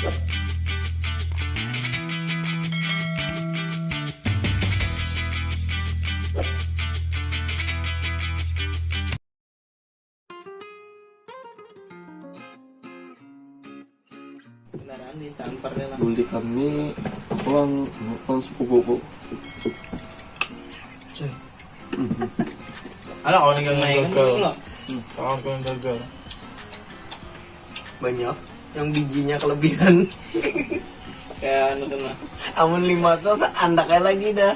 Kendaraan ditamparnya lah. Beli kami uang sepupuku. Alah kalau nggak gagal. Lah. Kalau yang gagal. Banyak yang bijinya kelebihan. Kayak anu tuh mah. Amun 5 tuh andaknya lagi dah.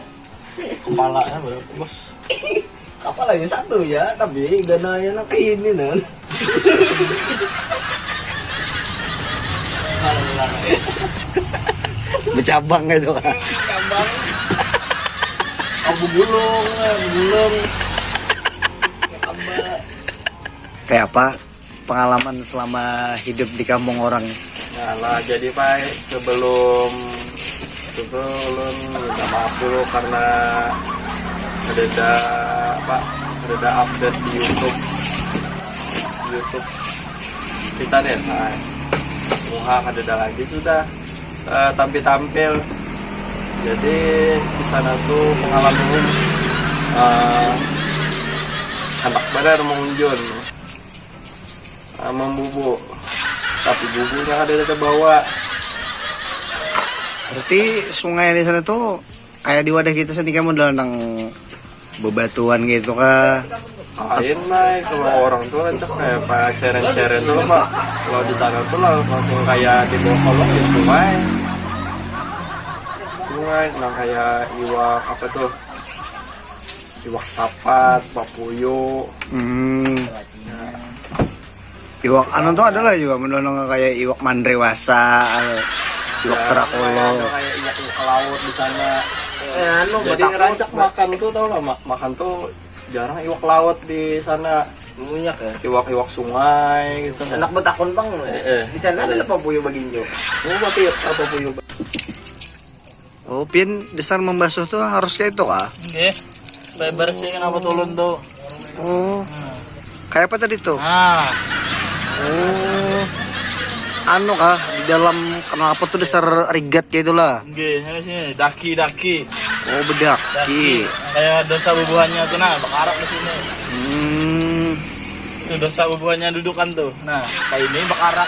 Kepalanya berapa bos? Kapal aja satu ya, tapi gananya nak ini nan. Bercabang gitu kan. Cabang. Abu gulung, gulung. Kayak apa pengalaman selama hidup di kampung orang? Nah lah jadi Pak sebelum minta maaf dulu karena ada update di YouTube kita deh. Nah, muha ada lagi sudah tampil. Jadi di sana tuh pengalaman anak benar mengunjun sama bubu, tapi bubunya ada terbawa. Berarti sungai di sana tuh kayak di wadah kita sendiri kamu nang bebatuan gitu kah? Lain naik kalau orang tuh kan kayak pak ceren tuh pak. Kalau di sana tuh langsung kayak di bawah kolong di sungai, nah kayak iwak apa tuh, iwak sapat, papuyo. Iwak anu tuh adalah juga menonong kayak iwak mandrewasa, iwak terakolo. Ada kayak iwak laut di sana. Anu Jadi ngerancak makan tuh tau lah, makan tuh jarang iwak laut di sana. banyak ya. Iwak sungai gitu. Anak betakon bang. Di sana ada papuyo baginjo. Apa puyo? Oh, pin dasar membasuh tuh harus kayak itu kah? Oke. Lebar sih kenapa turun tuh? Oh, kayak apa tadi tuh? Nah, Oh, anu kah di dalam kenapa tuh dasar rigat gitu lah? oke, sini daki. Oh, bedaki. Kayak dosa bubuhannya tuh, nah bakarak di sini. Itu dosa bubuhannya dudukan tuh. Nah, kayak ini bakarak.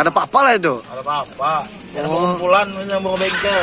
Ada apa-apa lah itu? Ada apa-apa? Jangan kumpulan misalnya bawa bengkel.